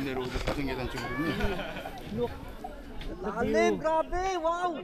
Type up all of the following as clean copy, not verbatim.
nirugot kasing ilan siguro niya. Look. Lalim, grabe, wow!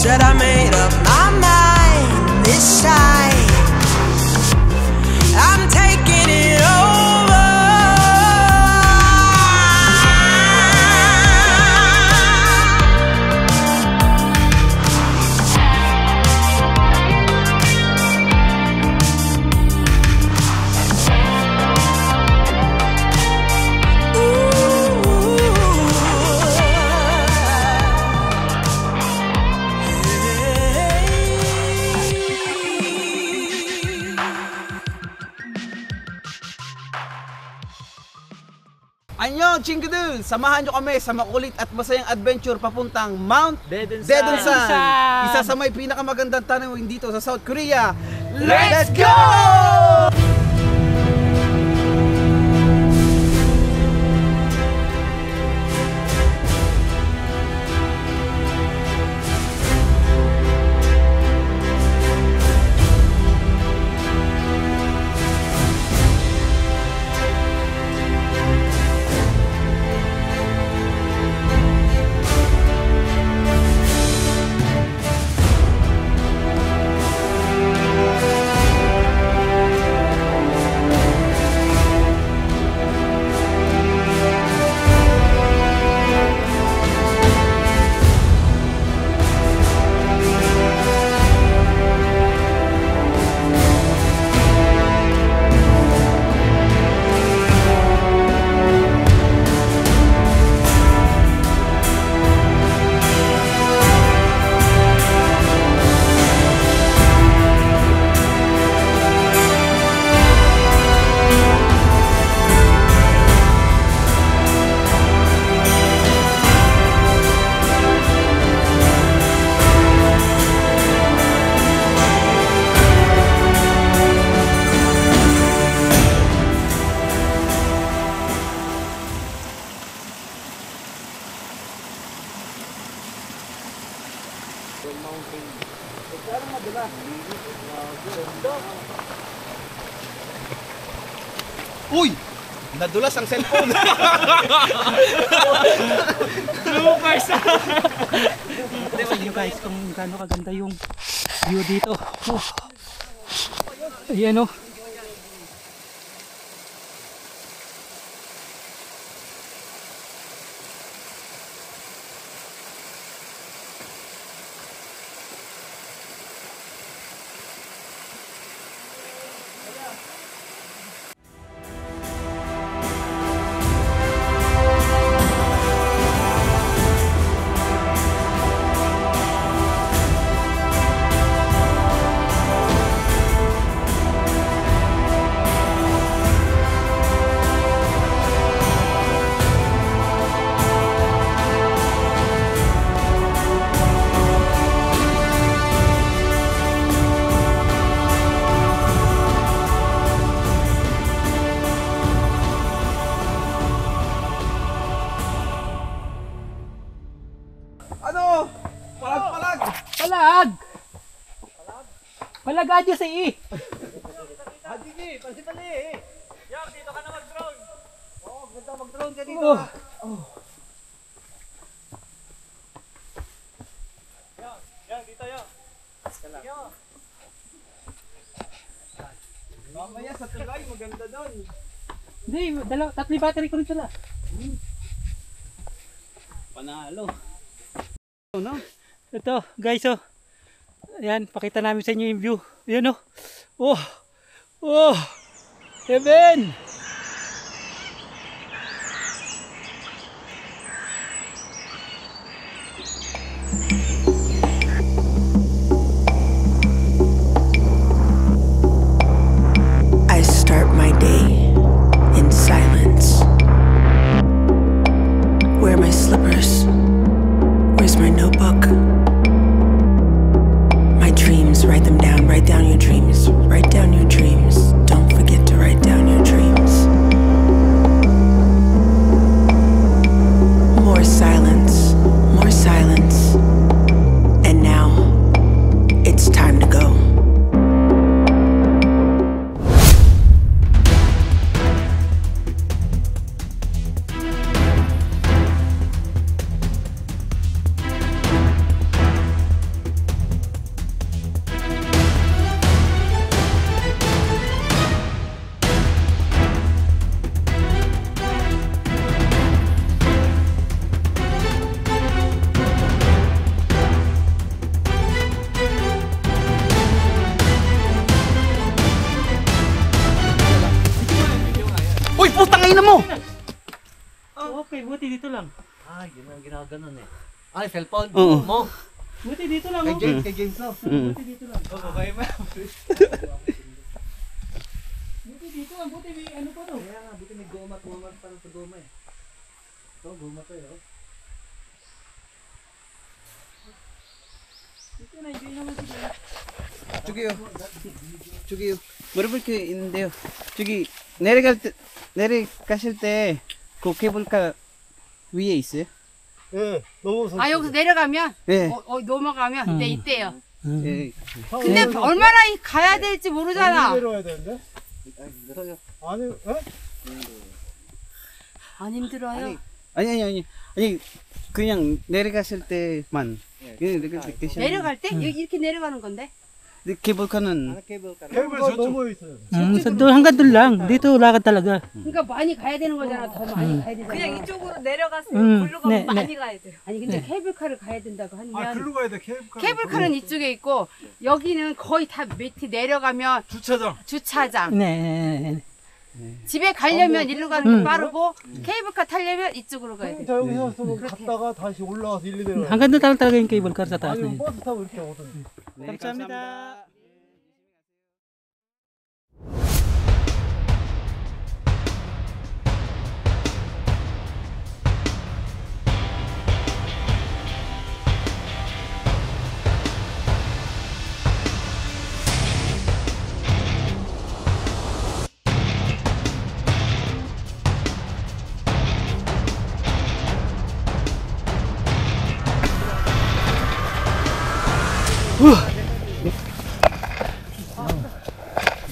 Said I made up my mind this time. I'm taking it over. Anyong Chingadu! Samahan nyo kami sa makulit at masayang adventure papuntang Mount Daedonsan. Isa sa may pinakamagandang tanawin dito sa South Korea. Let's go! Uy! Nadulas ang cellphone! Bloopers! Tignan nyo guys kung gaano kaganda yung view dito. Oh. Ayan o. Ano? Palag! Palag! Palag adyo sa i! Hadigi! Pasipali eh! Yan, dito ka na mag-drone. Oo, ganda mag-drone ka dito. Yan, dito yan. Mamaya sa tulay, maganda doon. Hindi, tatlo battery ko rin sila. Panalo. No? Ito guys oh. Ayan, pakita namin sa inyo yung view. Ayan oh. Oh. Oh. Heaven. my slippers? Where's my notebook? My dreams, write them down. Write down your dreams. Write down your dreams. Don't forget to write down your dreams. More silence. More silence. And now, it's time to go. Uy, putang ina mo! Okay, buti dito lang. Ay, yun ang ginaganon eh. Ay, cellphone Oo. mo. Buti dito lang. Kay Oh. James, kay James no. Buti dito lang. Oo, kay ma'am. Buti dito lang. Buti may ano pa to. Kaya nga, buti may goma parang sa goma eh. Ito, goma to eh. Oh. Dito na, enjoy naman sila. 저기요. 저기 물어볼게 있는데요. 저기 내려가실 때 그 케이블카 위에 있어요? 예, 너무 아 여기서 내려가면 네. 넘어가면 네 있대요. 예. 근데 얼마나 가야 될지 모르잖아. 내려와야 되는데? 아니, 예? 안 힘들어요? 아니 그냥 내려가실 때만. 내려갈 때 이렇게 내려가는 건데. 케이블카는 케이블카 너무 있어요. doon, hanggang doon lang. Dito lakad talaga. 그러니까 많이 가야 되는 거잖아. 더 많이 가야 되잖아. 그냥 이쪽으로 내려갔으면 글로 가면 네, 많이 가야 돼요. 아니 근데 케이블카를 가야 된다고 하면 글로 가야 돼, 케이블카. 케이블카는 이쪽에 있고 여기는 거의 다 밑에 내려가면 주차장. 네. 집에 가려면 일로 가는 게 빠르고 케이블카 타려면 이쪽으로 가야 돼. 자, 여기서 갔다가 다시 올라와서 일리 내려와야 돼. Hanggang doon talaga yung cable car sa taas na 아니면 yun. 버스 타고 이렇게 오든. 네, 감사합니다.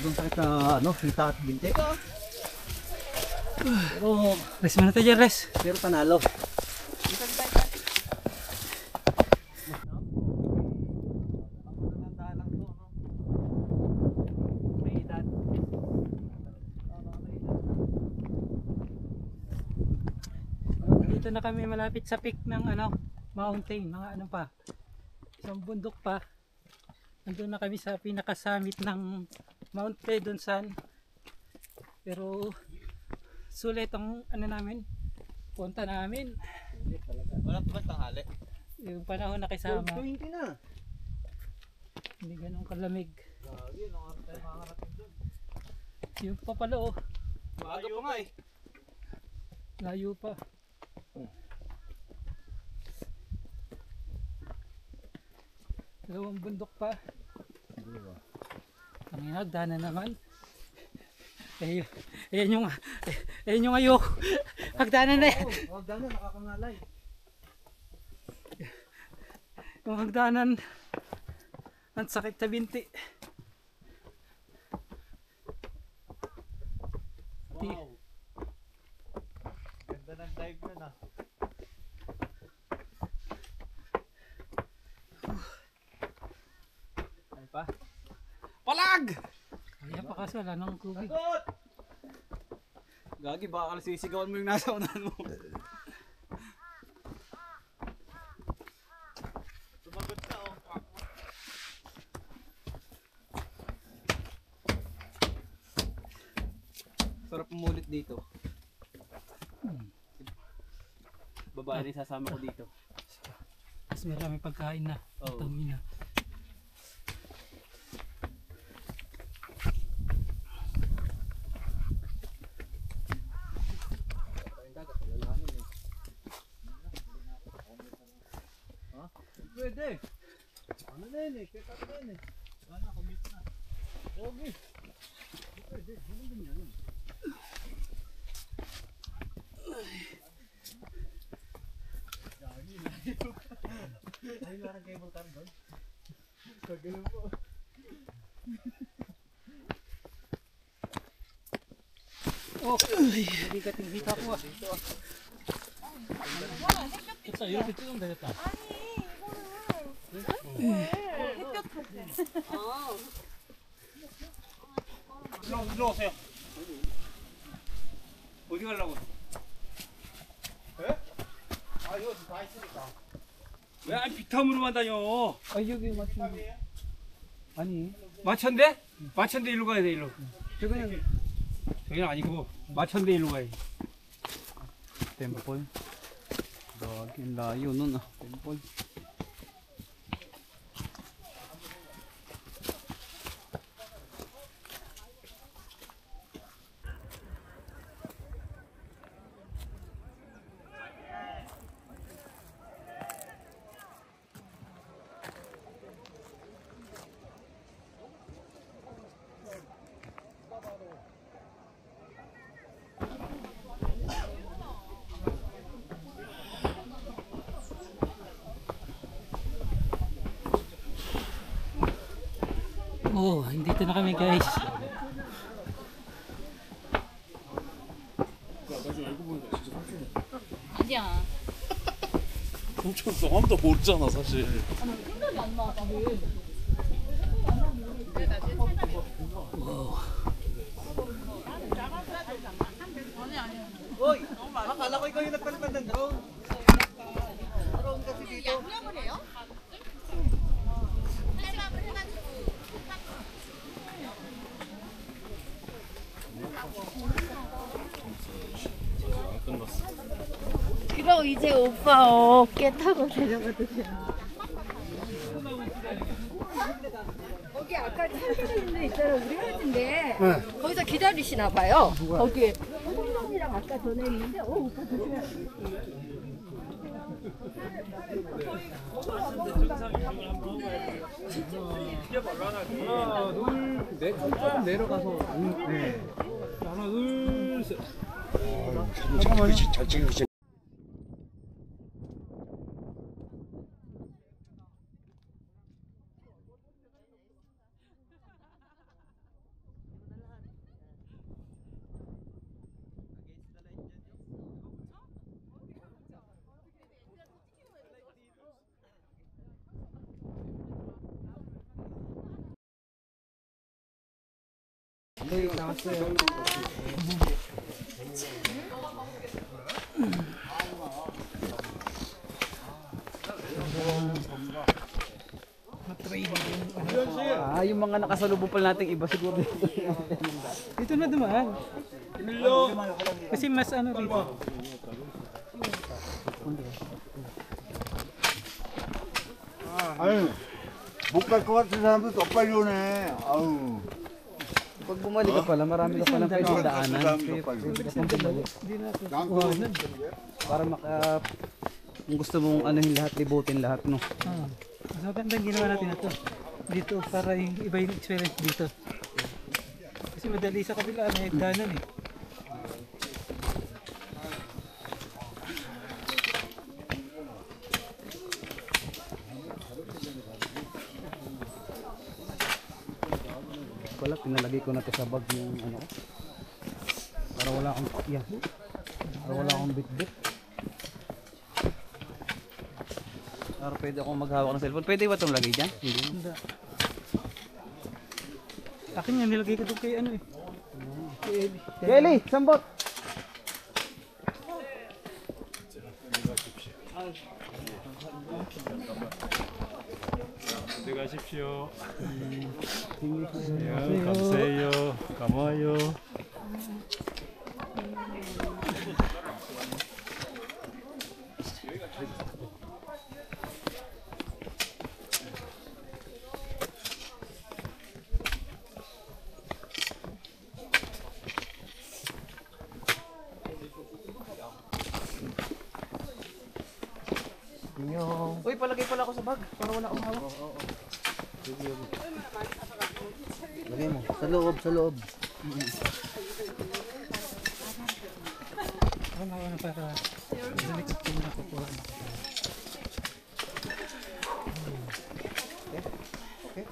Doon sakit na hita at binte. Rest muna tayo dyan, rest. Pero panalo. Dito na kami malapit sa peak ng mountain, mga ano pa. Isang bundok pa. Nandun na kami sa pinaka-summit ng Mount Pedonsan. Pero sulit ang namin, punta namin. Wala pa tanghali. Yung panahon na kasama, 20 na. hindi ganun kalamig. Yung pa pala Maaga pa nga eh. layo pa. Dalawang bundok pa. Ang inagdana naman. Ayan yung ayok. Hagdanan na yan. Huwag na, nakakangalay. Yung hagdanan. Ang sakit sa binti. Wow. Ganda ng dive na. Ano pa? Palag! Kaya pa kasi wala nang tubig. Gagi, baka sisigawan mo yung nasa unahan mo. Sumagot na oh. Sarap umulit dito. Babae rin sasama ko dito. Mas marami pagkain na. Oo. Tangina. pwede. Ano na yun eh, kaya ka na yun eh. Wala, commit na. Okay. Pwede, ano din yan? Ay, larang cable car doon. Kagano po. Oh, bigat yung hita ko ah. Ito, 이렇게 찍으면 되겠다. 일로 오세요. 어디 가려고? 예? 아, 이거 다 있으니까. 왜 아니 비타민으로만 다녀? 아, 여기 맞춘. 아니, 마천대? 마천대 일로 가야 돼, 일로. 저기는 아니고 마천대 일로 가야 돼. Temple. Dogin layo nun ah. Temple. oh, dito na kami guys. 아니야. 훔쳤어. 아무도 모르잖아 사실. 생각이 안 나. Hoy! Akala ko ikaw yung nagpalipad ng drone. Drone kasi dito. 양념을 해요? 쌀밥을 해가지고. 그럼 이제 오빠 어깨 타고 데려가도 돼요. 거기 아까 참기름 데 있잖아 우리 헤어진데 거기서 기다리시나 봐요. 거기 선생님이랑 아까 전에 있는데 오빠 조심해. 하나, 둘, 넷, 조금 내려가서. 네. 하나, 둘, 셋. 잠깐만요. 잘 찍으시. Ah, yung mga nakasalubong pala nating iba siguro. Dito na dumaan. Kasi mas ano dito. 아유, 못 갈 것 같은 사람도 더 빨리 오네. 아유, Pag bumalik ka pala, marami ka palang pwedeng daanan. 더 빨리. Para kung gusto mong anuhin lahat, libutin lahat, no? Ah. Mas magandang ginawa natin na to. Dito para yung iba yung experience dito. Kasi madali sa kabila may hagdanan eh. Wala, pinalagay ko na to sa bag yung ano ko. Para wala akong, para wala akong bit-bit. Para pwede akong maghawak ng cellphone. Pwede ba itong lagay dyan? Hindi. Akin yan nilagay ko doon kay ano eh. Kelly, sambot! 들어가십시오. 감사해요. 고마워요. Uy, palagay pala ako sa bag para wala akong hawak. Lagay mo. Sa loob, sa loob. Ano para sa likod ko na kukuha. Okay.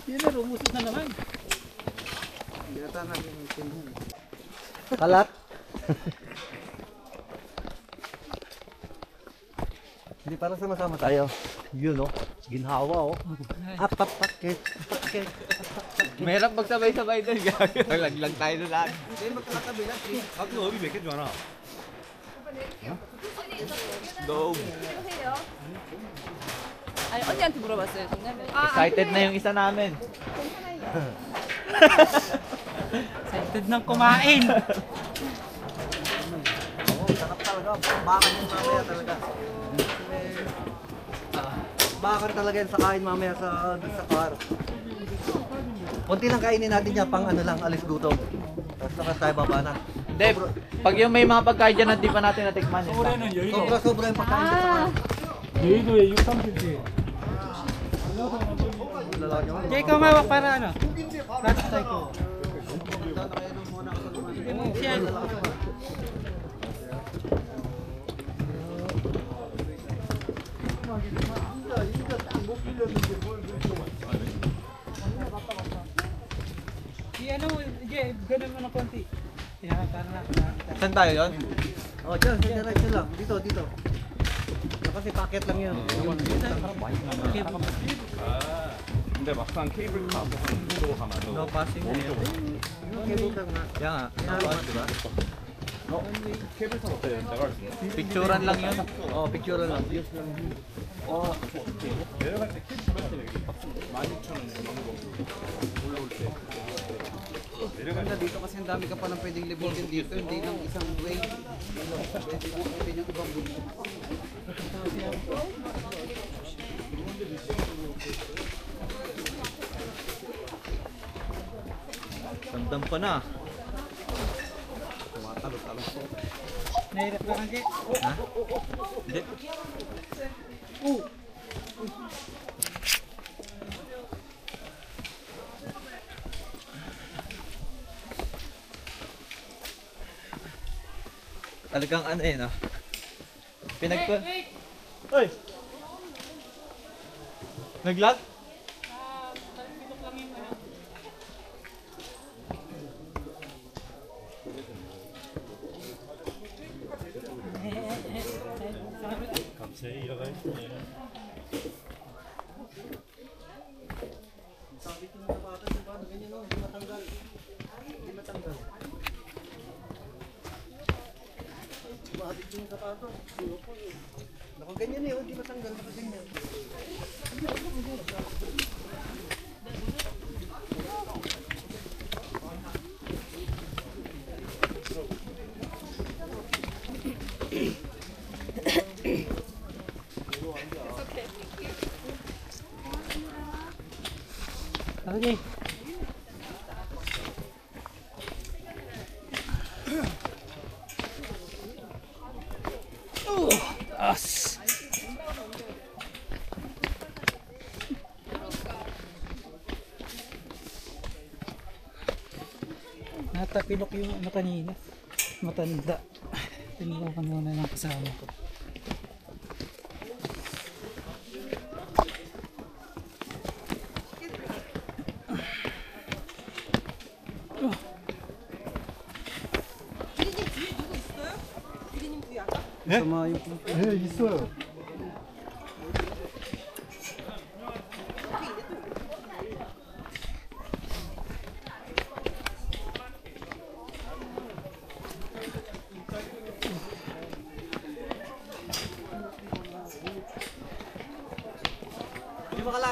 Yun na, rumusot na naman. Kalat. Hindi para sama-sama tayo. Yun oh. Ginhawa oh. Pakit. Mahirap magsabay-sabay doon. Laglag tayo doon lahat. 아니 언니한테 물어봤어요. 정답은. Excited na yung isa namin. Excited nang kumain. Sarap talaga. Bakan yung mamaya talaga. Bakan talaga yan sa kain mamaya sa car. Kunti lang kainin natin niya pang ano lang, alis gutom. Tapos saka tayo baba na. Hindi, pag yung may mga pagkain dyan na di pa natin natikman. Sobra-sobra yung pagkain dyan sa car. 여의도에 6, 30지. Kaya ikaw mawak para ano? Last try ko. Siya. Ano, ganun mo ng konti. Yan, para na. Saan tayo yun? Oh, dyan, sa diretso lang. Dito. Kasi packet lang yun. 근데 막상 케이블카 또 하나 No passing. Cable car nga. Yan nga. Diba? 케이블카 어때? 내가 할 수 있어. Picturean lang yun. Oh, picture lang. 내려갈 때 키 주변에 여기 16,000원 넘는 거 올라올 때 Ganda dito kasi ang dami ka pa ng pwedeng libutin dito. Hindi lang isang way. Pwede yung ibang bundok. Damdam pa na. Tumatalo-talo ko. Nahirap ka kasi. Ha? Hindi. Talagang ano eh, no? Pinagpa... Oy! Naglag? 감사히 이어가 있네. Nakaganyan eh, hindi matanggal. Nakaganyan. Okay. As. Natapilok yung ano kanina. Matanda. Tinignan ko muna ng kasama ko. 네, 있어요.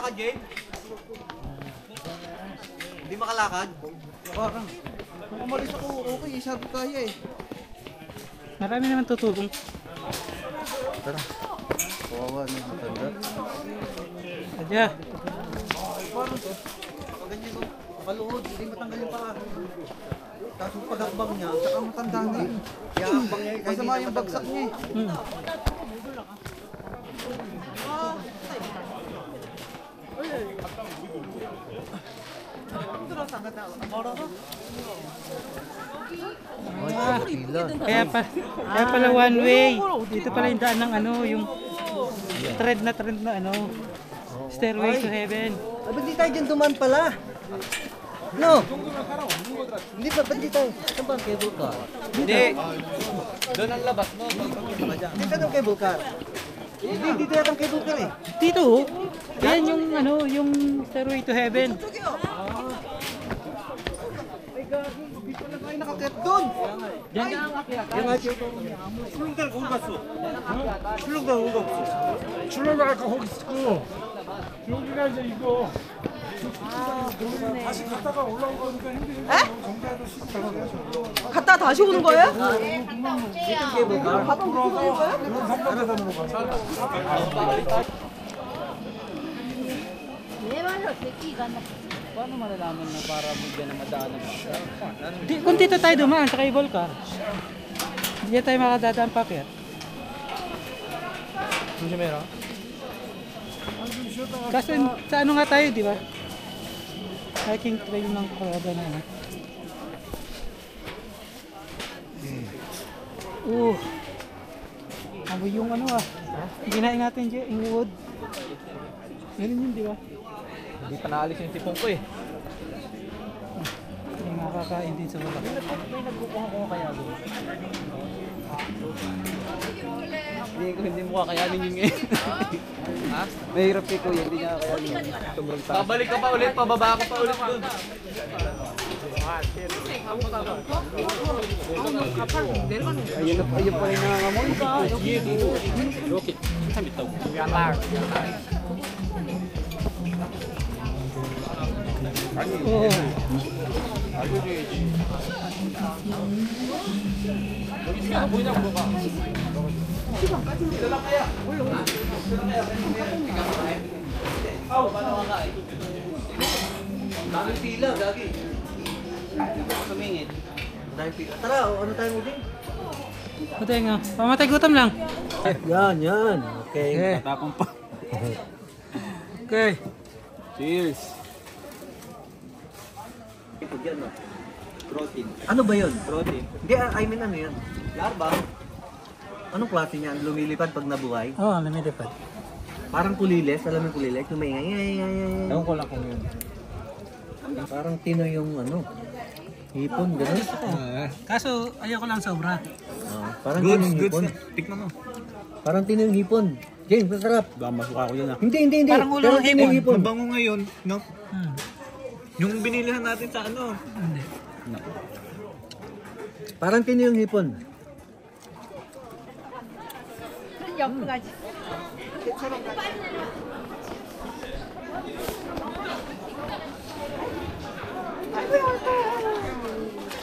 makalakad, Jay? Hindi makalakad? Parang, kung umalis ako, okay, sabi kaya eh. Marami naman tutulong. Tara. Kawawa na matanda. Adya. Parang to. Pag ganyan ko, makaluhod, hindi matanggal yung paa. Tapos pag-hakbang niya, saka matanda na eh. Kaya hakbang niya, Masama yung bagsak niya eh. Kaya pala one way. Dito pala yung daan ng ano, yung trend na ano. Stairway to heaven. Ah, ba't di tayo dyan duman pala? No! Hindi ba, ba't di tayo? Saan ba ang cable car? Hindi. Doon ang labas mo. Hindi ka ng cable car. Hindi, dito yata ang cable car eh. Dito oh. Yan yung ano, yung stairway to heaven. Ay, nakakit doon! 출렁다가 아까 거기 있고 여기가 이제 이거 다시 갔다가 올라온 거니까 힘들겠네. 정자도 쉬고 가야 갔다 다시 오는 거예요? Cable car. 가방 붙이고 오는 거예요? 그런 상관에다 놓은 거야. Paano malalaman na para bigyan na madaanan mo? Kung dito tayo dumaan sa cable car, hindi tayo makadadaan pa kaya. 조심해라. Kasi sa ano nga tayo, di ba? Hiking trail ng Corrado na ano. Abo yung ano ginain natin dyan, yung wood. Ganun yun, di ba? Hindi pa naalis yung tipong ko eh. Yung nakakain din sa baba. May nagkukuha ko kaya doon. Hindi mo kakayanin yung ngayon. Ha? Mahirap kay Kuya, hindi niya kakayanin. Sobrang taas. Babalik ka pa ulit, pababa ka pa ulit doon. Ayun pa rin nangangamoy. 이렇게 참 있다고. Oo. Daming pila, gagi. Sumingit. Daming pila. Tara, ano tayo ulit? Patay nga. Pamatay gutom lang. Yan. Okay. Tapong pa. Okay. Cheers. Ito yan, no? Protein. Ano ba yun? Protein. Hindi, I mean ano yun? Larva. Anong klase niyan? Lumilipad pag nabuhay? Oo, lumilipad. Parang kuliles, alam mo yung kuliles? Yung may Ewan ko lang kung yun. Parang tino yung ano, hipon, gano'n. Kaso ayoko lang sobra. Parang tino yung hipon. Tikman mo. Parang tino yung hipon. James, masarap. Baka masuka ko yun ah. Hindi. Parang ulo ng tino yung hipon. Mabango ngayon, no? Yung binilihan natin sa ano? Hindi. Parang tino yung hipon.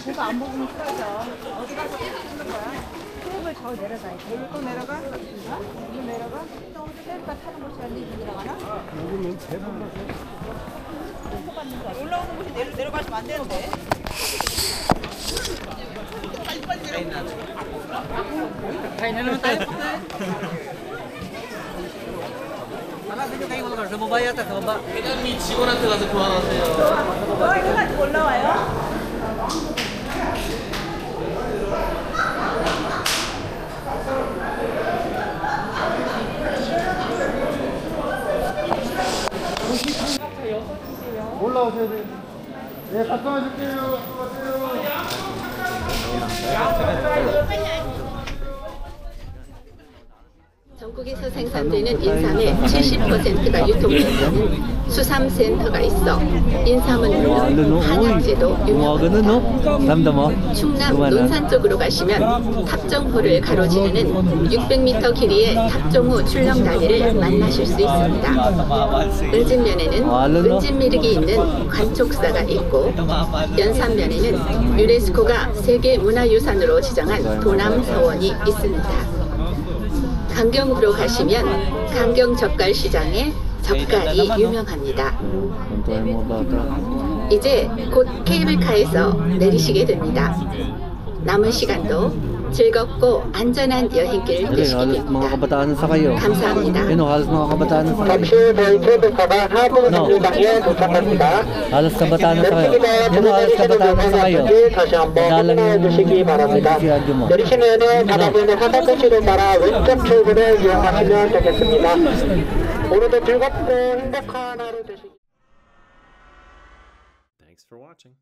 제가 안 먹으면 쓰러져. 어디 가서 쓰는 거야? 수업을 저 내려가야 돼. 여기 또 내려가? 여기 내려가? 또 셀카 타는 곳이 아닌데 내려가나? 여기는 대부분 올라오는 곳이 내려가시면 안 되는데. Kain na naman tayo. Malapit yung kayo mga sa baba yata, sa baba. 회장님 직원한테 가서 교환하세요. 이거 가지고 올라와요? 올라오셔야 돼요. 네, 갔다 와줄게요. 전국에서 생산되는 인삼의 70%가 유통되는 수삼센터가 있어 인삼은 물론 한약재도 Ganun, no? Ramdam mo? 충남 논산 쪽으로 가시면 탑정호를 가로지르는 600m 길이의 탑정호 출렁다리를 만나실 수 있습니다. 은진면에는 은진미륵이 있는 관촉사가 있고 연산면에는 유네스코가 세계문화유산으로 지정한 도남서원이 있습니다. 강경으로 가시면 강경젓갈시장에 젓갈이 유명합니다. 이제 곧 케이블카에서 내리시게 됩니다. 남은 시간도 즐겁고 안전한 여행길 Ayun, 되시기 halos mga 바랍니다. kabataan na sakay, oh. 감사합니다. Ayun, oh, halos mga kabataan na sakay. 잠시 후 저희 케이블카가 하부 No. 정류장에 도착합니다. Halos kabataan na sakay, oh. 내리시기나 Ayun, oh, halos 주무시는 kabataan na sakay, oh. 분들 다시 한번 Dalang 확인해 주시기 바랍니다. radyo mo. 내리시면은 바닥에는 화살표시를 따라 왼쪽 출구를 이용하시면 되겠습니다. 오늘도 즐겁고 행복한 하루 되시기 바랍니다. Thanks for watching.